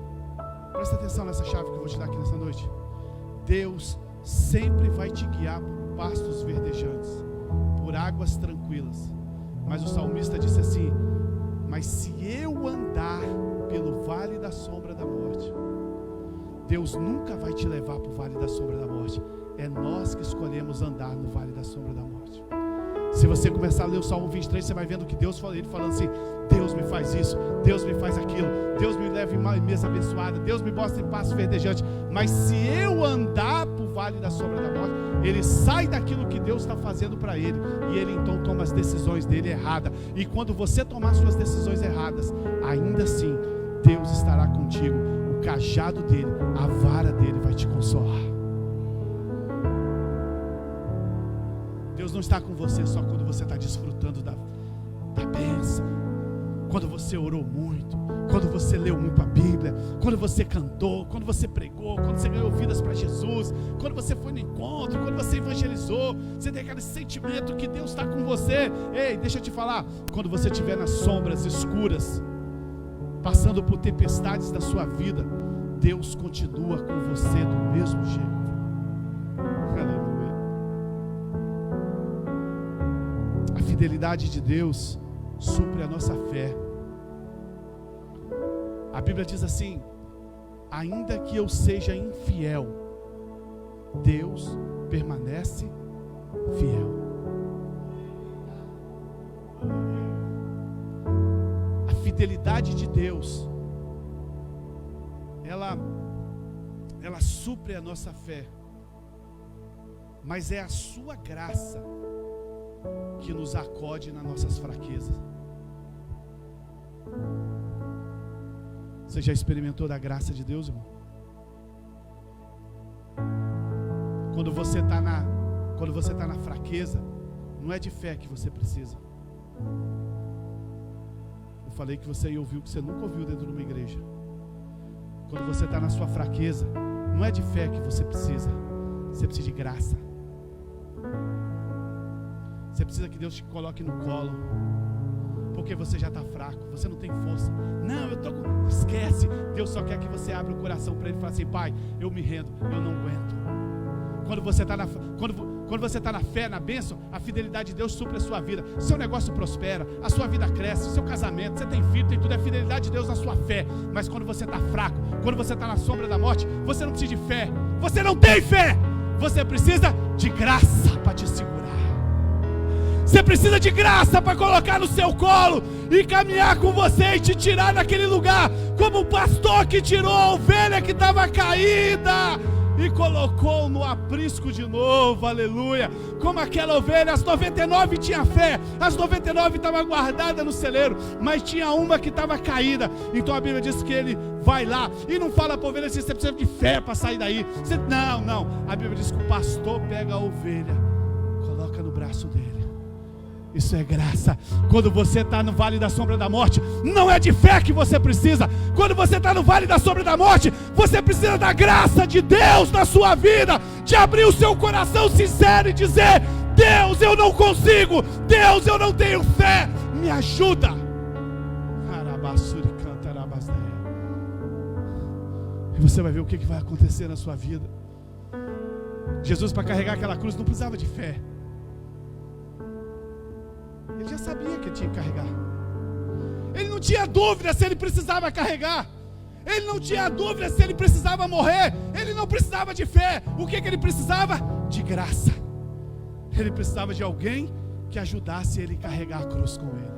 nessa chave que eu vou te dar aqui nessa noite. Deus sempre vai te guiar por pastos verdejantes, por águas tranquilas. Mas o salmista disse assim: mas se eu andar pelo vale da sombra da morte, Deus nunca vai te levar para o vale da sombra da morte. É nós que escolhemos andar no vale da sombra da morte. Se você começar a ler o Salmo 23, você vai vendo que Deus fala, Ele falando assim: Deus me faz isso, Deus me faz aquilo, Deus me leva em mesa abençoada, Deus me mostra em passo verdejante. Mas se eu andar para o vale da sombra da morte, ele sai daquilo que Deus está fazendo para ele, e ele então toma as decisões dele erradas. E quando você tomar suas decisões erradas, ainda assim Deus estará contigo. O cajado dele, a vara dele vai te consolar. Deus não está com você só quando você está desfrutando da bênção, quando você orou muito, quando você leu muito a Bíblia, quando você cantou, quando você pregou, quando você ganhou vidas para Jesus, quando você foi no encontro, quando você evangelizou. Você tem aquele sentimento que Deus está com você. Ei, deixa eu te falar, quando você estiver nas sombras escuras, passando por tempestades da sua vida, Deus continua com você do mesmo jeito. Aleluia. A fidelidade de Deus supre a nossa fé. A Bíblia diz assim: ainda que eu seja infiel, Deus permanece fiel. A fidelidade de Deus, ela supre a nossa fé, mas é a sua graça que nos acode nas nossas fraquezas. Você já experimentou da graça de Deus, irmão? Quando você está na fraqueza, não é de fé que você precisa. Eu falei que você ia ouvir o que você nunca ouviu dentro de uma igreja. Quando você está na sua fraqueza, não é de fé que você precisa. Você precisa de graça. Você precisa que Deus te coloque no colo, porque você já está fraco, você não tem força. Não, esquece. Deus só quer que você abra o coração para Ele e fale assim: Pai, eu me rendo, eu não aguento. Quando você está na fé, na bênção, a fidelidade de Deus supre a sua vida. Seu negócio prospera, a sua vida cresce, seu casamento, você tem filho, tem tudo. É a fidelidade de Deus na sua fé. Mas quando você está fraco, quando você está na sombra da morte, você não precisa de fé. Você não tem fé. Você precisa de graça para te segurar. Você precisa de graça para colocar no seu colo e caminhar com você e te tirar daquele lugar, como o pastor que tirou a ovelha que estava caída e colocou no aprisco de novo, aleluia. Como aquela ovelha, as 99 tinha fé, as 99 estavam guardadas no celeiro, mas tinha uma que estava caída. Então a Bíblia diz que ele vai lá e não fala para a ovelha assim: você precisa de fé para sair daí. Não, a Bíblia diz que o pastor pega a ovelha, coloca no braço dele. Isso é graça. Quando você está no vale da sombra da morte, não é de fé que você precisa. Quando você está no vale da sombra da morte, você precisa da graça de Deus na sua vida, de abrir o seu coração sincero e dizer: Deus, eu não consigo. Deus, eu não tenho fé. Me ajuda. E você vai ver o que vai acontecer na sua vida. Jesus, para carregar aquela cruz, não precisava de fé. Ele já sabia que ele tinha que carregar. Ele não tinha dúvida se ele precisava carregar. Ele não tinha dúvida se ele precisava morrer. Ele não precisava de fé. O que ele precisava? De graça. Ele precisava de alguém que ajudasse ele a carregar a cruz com ele.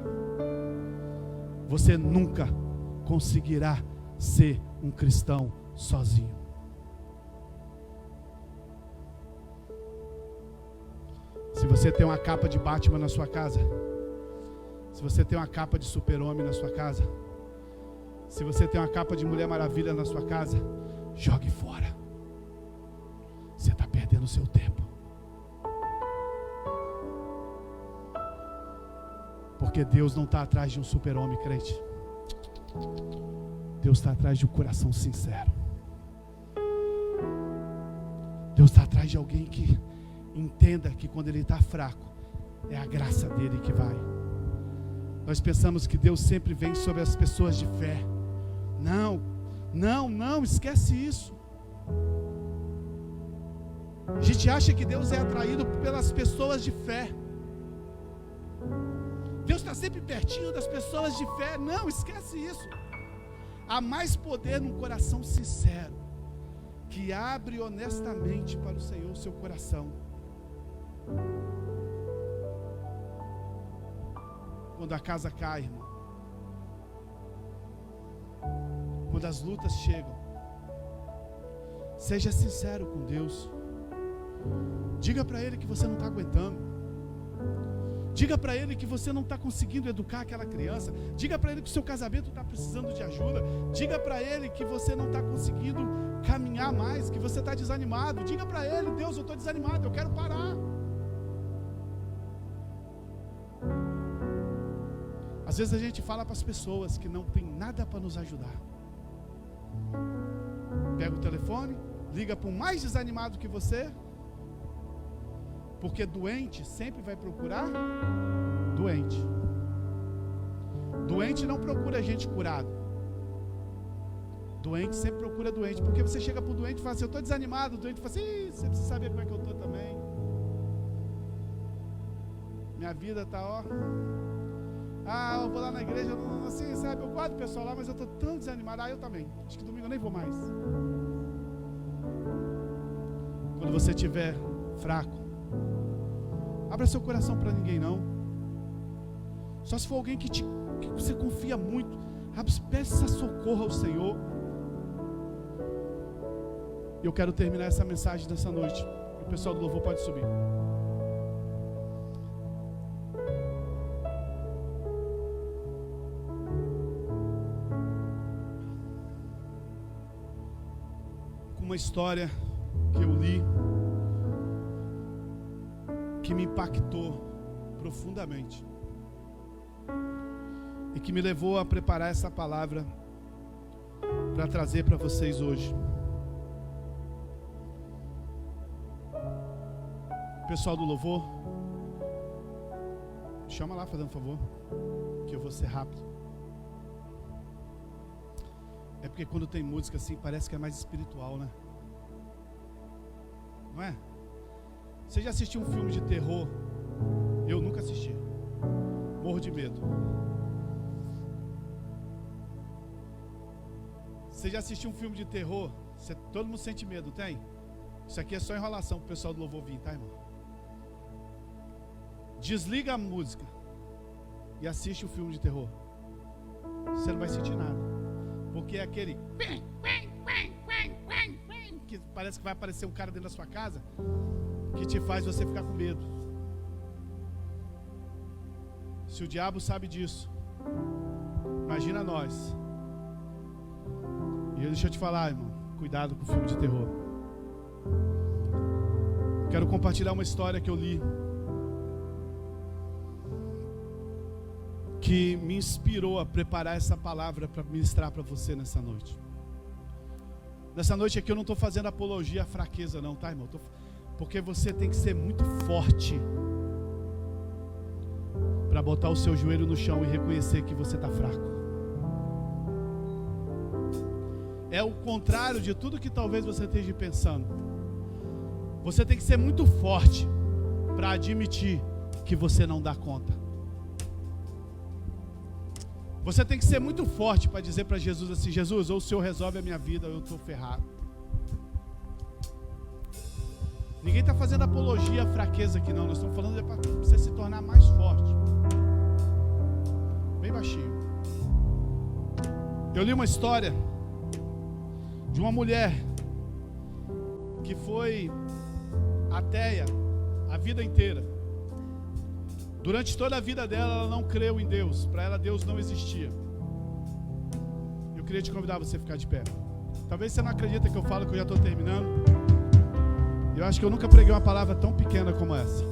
Você nunca conseguirá ser um cristão sozinho. Se você tem uma capa de Batman na sua casa, se você tem uma capa de Super-Homem na sua casa, se você tem uma capa de Mulher Maravilha na sua casa, jogue fora. Você está perdendo o seu tempo. Porque Deus não está atrás de um super-homem, crente. Deus está atrás de um coração sincero. Deus está atrás de alguém que entenda que quando ele está fraco, é a graça dele que vai. Nós pensamos que Deus sempre vem sobre as pessoas de fé. Não, esquece isso. A gente acha que Deus é atraído pelas pessoas de fé. Deus está sempre pertinho das pessoas de fé. Não, esquece isso. Há mais poder num coração sincero, que abre honestamente para o Senhor o seu coração. Quando a casa cai, irmão, quando as lutas chegam, seja sincero com Deus. Diga para Ele que você não está aguentando. Diga para Ele que você não está conseguindo educar aquela criança. Diga para Ele que o seu casamento está precisando de ajuda. Diga para Ele que você não está conseguindo caminhar mais, que você está desanimado. Diga para Ele: Deus, eu estou desanimado, eu quero parar. Às vezes a gente fala para as pessoas que não tem nada para nos ajudar. Pega o telefone, liga para o mais desanimado que você, porque doente sempre vai procurar doente. Doente não procura gente curado. Doente sempre procura doente, porque você chega para o doente e fala assim, eu estou desanimado, o doente fala assim, você precisa saber como é que eu estou também. Minha vida está, ó. Eu vou lá na igreja, assim, sabe, eu guardo o pessoal lá, mas eu estou tão desanimado. Eu também, acho que domingo eu nem vou mais. Quando você estiver fraco, abra seu coração para ninguém não. Só se for alguém que você confia muito, peça socorro ao Senhor. E eu quero terminar essa mensagem dessa noite. O pessoal do louvor pode subir. Com uma história que eu li, que me impactou profundamente e que me levou a preparar essa palavra para trazer para vocês hoje. Pessoal do louvor, chama lá, fazendo um favor, que eu vou ser rápido. É porque quando tem música assim, parece que é mais espiritual, né? Não é? Você já assistiu um filme de terror? Eu nunca assisti. Morro de medo. Você já assistiu um filme de terror? Todo mundo sente medo, tem? Isso aqui é só enrolação para o pessoal do louvor vir, tá, irmão? Desliga a música e assiste o filme de terror. Você não vai sentir nada, porque é aquele que parece que vai aparecer um cara dentro da sua casa, que te faz você ficar com medo. Se o diabo sabe disso, imagina nós. E deixa eu te falar, irmão, cuidado com o filme de terror. Quero compartilhar uma história que eu li, que me inspirou a preparar essa palavra para ministrar para você nessa noite. Nessa noite aqui eu não estou fazendo apologia à fraqueza não, tá, irmão? Porque você tem que ser muito forte para botar o seu joelho no chão e reconhecer que você está fraco. É o contrário de tudo que talvez você esteja pensando. Você tem que ser muito forte para admitir que você não dá conta. Você tem que ser muito forte para dizer para Jesus assim: Jesus, ou o Senhor resolve a minha vida ou eu estou ferrado. Ninguém está fazendo apologia à fraqueza aqui não. Nós estamos falando para você se tornar mais forte. Bem baixinho. Eu li uma história de uma mulher que foi ateia a vida inteira. Durante toda a vida dela, ela não creu em Deus. Para ela, Deus não existia. Eu queria te convidar a você ficar de pé. Talvez você não acredita que eu falo, que eu já estou terminando. Eu acho que eu nunca preguei uma palavra tão pequena como essa,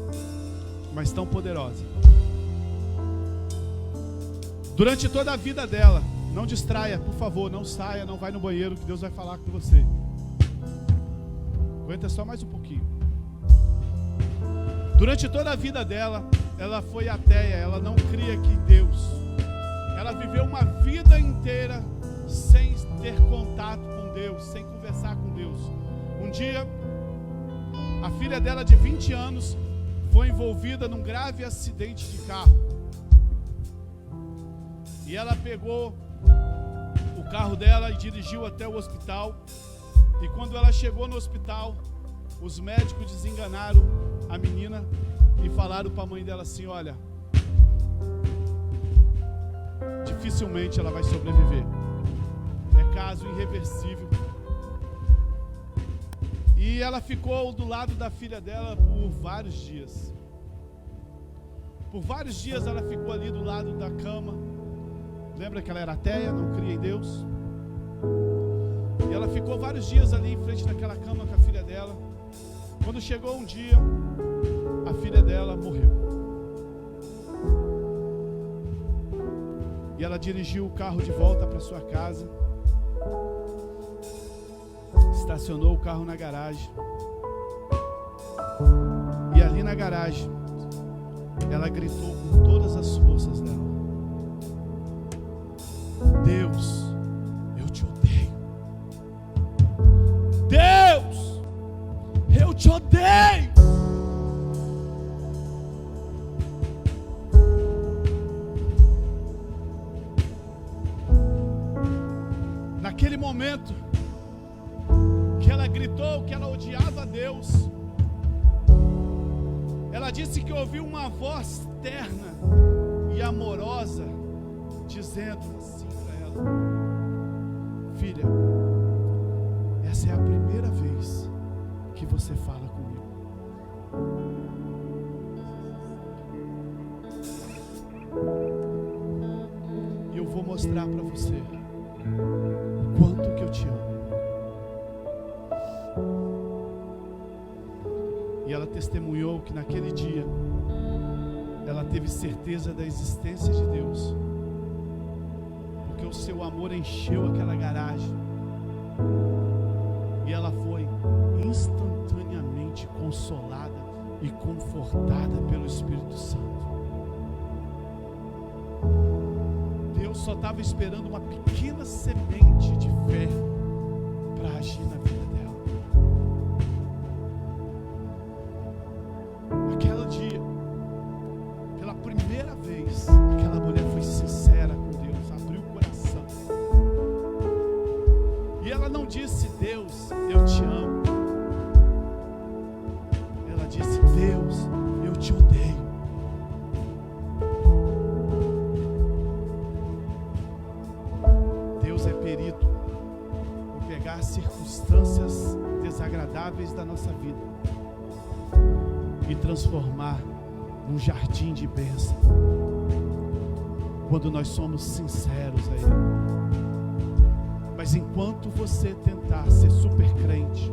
mas tão poderosa. Durante toda a vida dela, não distraia, por favor, não saia, não vai no banheiro, que Deus vai falar com você. Aguenta só mais um pouquinho. Durante toda a vida dela, ela foi ateia, ela não cria que Deus. Ela viveu uma vida inteira sem ter contato com Deus, sem conversar com Deus. Um dia, a filha dela de 20 anos foi envolvida num grave acidente de carro. E ela pegou o carro dela e dirigiu até o hospital. E quando ela chegou no hospital, os médicos desenganaram a menina e falaram para a mãe dela assim: olha, dificilmente ela vai sobreviver, é caso irreversível. E ela ficou do lado da filha dela por vários dias. Por vários dias ela ficou ali do lado da cama. Lembra que ela era ateia, não cria em Deus? E ela ficou vários dias ali em frente daquela cama com a filha dela. Quando chegou um dia, a filha dela morreu. E ela dirigiu o carro de volta para sua casa, estacionou o carro na garagem. E ali na garagem, ela gritou com todas as forças dela: Deus, eu te odeio. momento que ela gritou que ela odiava a Deus, ela disse que ouviu uma voz terna e amorosa dizendo assim para ela: filha, essa é a primeira vez que você fala comigo. E eu vou mostrar para você o quanto que eu te amo. E ela testemunhou que naquele dia ela teve certeza da existência de Deus, porque o seu amor encheu aquela garagem e ela foi instantaneamente consolada e confortada pelo Espírito Santo. Deus só estava esperando uma pequena semente de fé para agir na vida dela. Naquele dia, pela primeira vez, aquela mulher foi sincera com Deus, abriu o coração. E ela não disse: Deus, eu te amo. Ela disse: Deus, eu te odeio. Deus é perito em pegar circunstâncias desagradáveis da nossa vida e transformar num jardim de bênção, quando nós somos sinceros a Ele. Mas enquanto você tentar ser super crente,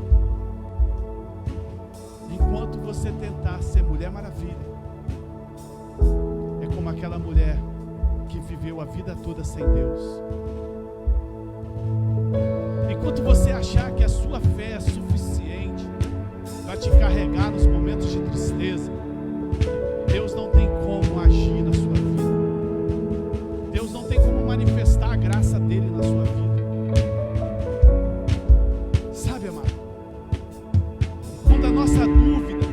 enquanto você tentar ser Mulher Maravilha, é como aquela mulher que viveu a vida toda sem Deus. Enquanto você achar que a sua fé é suficiente para te carregar nos momentos de tristeza, Deus não tem como agir na sua vida. Deus não tem como manifestar a graça dele na sua vida. Sabe, amado? Quando a nossa dúvida,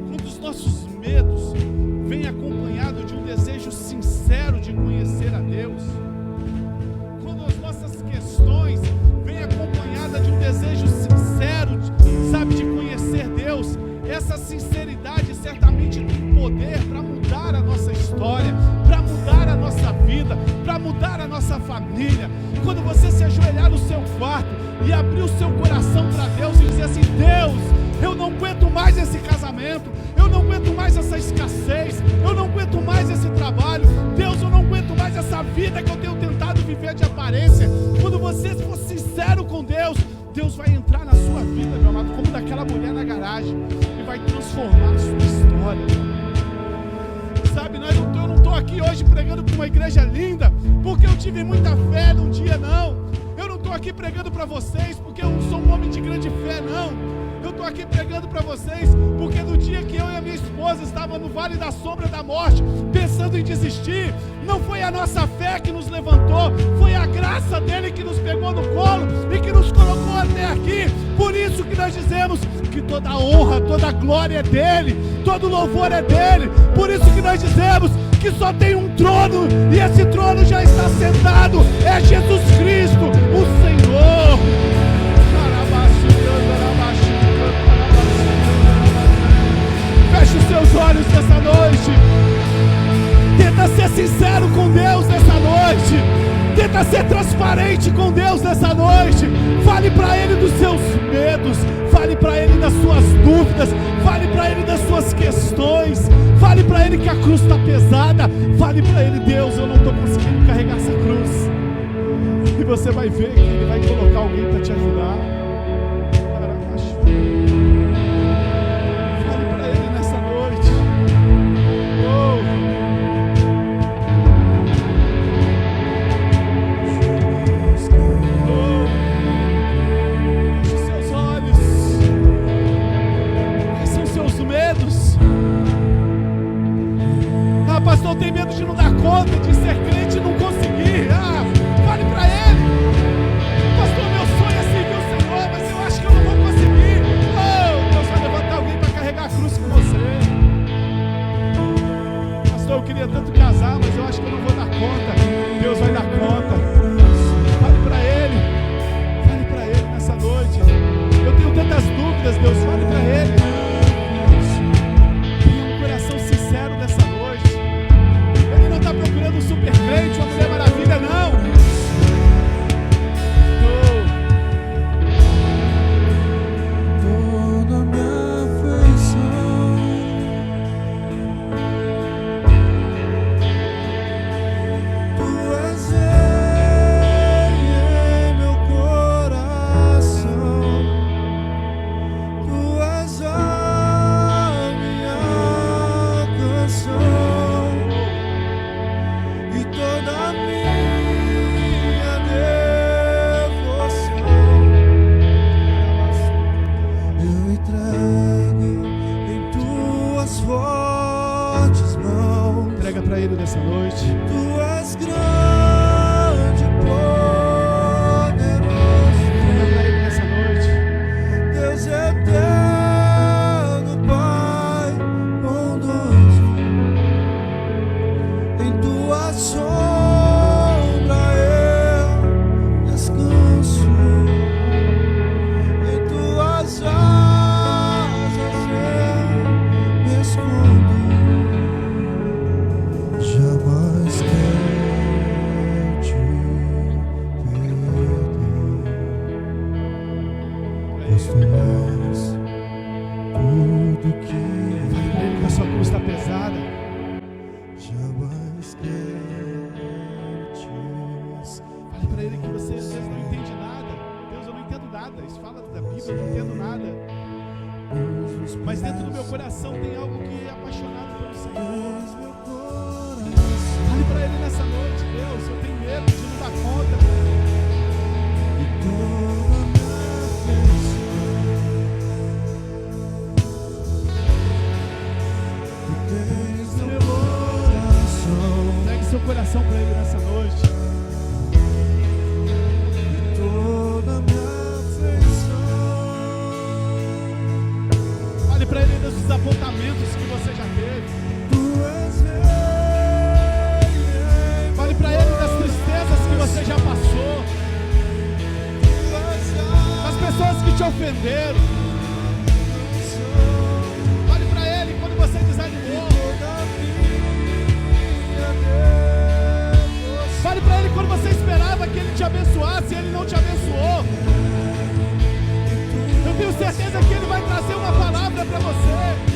quando os nossos medos vêm acompanhado de um desejo sincero de conhecer a Deus, quando as nossas questões vêm acompanhadas de um desejo sincero, sabe, de conhecer Deus, essa sinceridade certamente tem poder para mudar a nossa história, para mudar a nossa vida, para mudar a nossa família. Quando você se ajoelhar no seu quarto e abrir o seu coração para Deus e dizer assim: Deus, eu não aguento mais esse casamento, eu não aguento mais essa escassez, eu não aguento mais esse trabalho, Deus, eu não aguento mais essa vida que eu tenho tentado viver de aparência. Quando você for sincero com Deus, Deus vai entrar na sua vida, meu amado, como daquela mulher na garagem, e vai transformar a sua história. Sabe, eu não estou aqui hoje pregando para uma igreja linda porque eu tive muita fé num dia, não. Eu não estou aqui pregando para vocês porque eu sou um homem de grande fé, não. Eu estou aqui pregando para vocês porque no dia que eu e a minha esposa estavam no vale da sombra da morte, pensando em desistir, não foi a nossa fé que nos levantou, foi a graça dele que nos pegou no colo e que nos colocou até aqui. Por isso que nós dizemos que toda a honra, toda a glória é dele, todo louvor é dele. Por isso que nós dizemos que só tem um trono e esse trono já está sentado, é Jesus Cristo, o Senhor. Feche os seus olhos nessa noite. Tenta ser sincero com Deus nessa noite. Tenta ser transparente com Deus nessa noite. Fale para Ele dos seus medos. Fale para Ele das suas dúvidas. Fale para Ele das suas questões. Fale para Ele que a cruz está pesada. Fale para Ele: Deus, eu não estou conseguindo carregar essa cruz. E você vai ver que Ele vai colocar alguém para te ajudar. Pastor, tem medo de não dar conta, de ser crente e não conseguir. Fale para Ele: pastor, meu sonho é seguir o Senhor, mas eu acho que eu não vou conseguir. Deus vai levantar alguém para carregar a cruz com você. Pastor, eu queria tanto casar, mas eu acho que eu não vou dar conta. Deus vai dar conta. Fale para Ele. para Ele. Fale para Ele que a sua cruz está pesada. Fale para Ele que você às vezes não entende nada. Deus, eu não entendo nada. Isso fala da Bíblia, eu não entendo nada. Mas dentro do meu coração tem algo que é apaixonado pelo Senhor. Fale para Ele nessa noite: Deus, eu tenho medo de não dar conta. Entregue seu coração para Ele nessa noite. Fale para Ele dos desapontamentos que você já teve. Fale para Ele das tristezas que você já passou, das pessoas que te ofenderam. Fale para Ele quando você desanimou. Fale para Ele quando você esperava que Ele te abençoasse e Ele não te abençoou. Eu tenho certeza que Ele vai trazer uma palavra para você.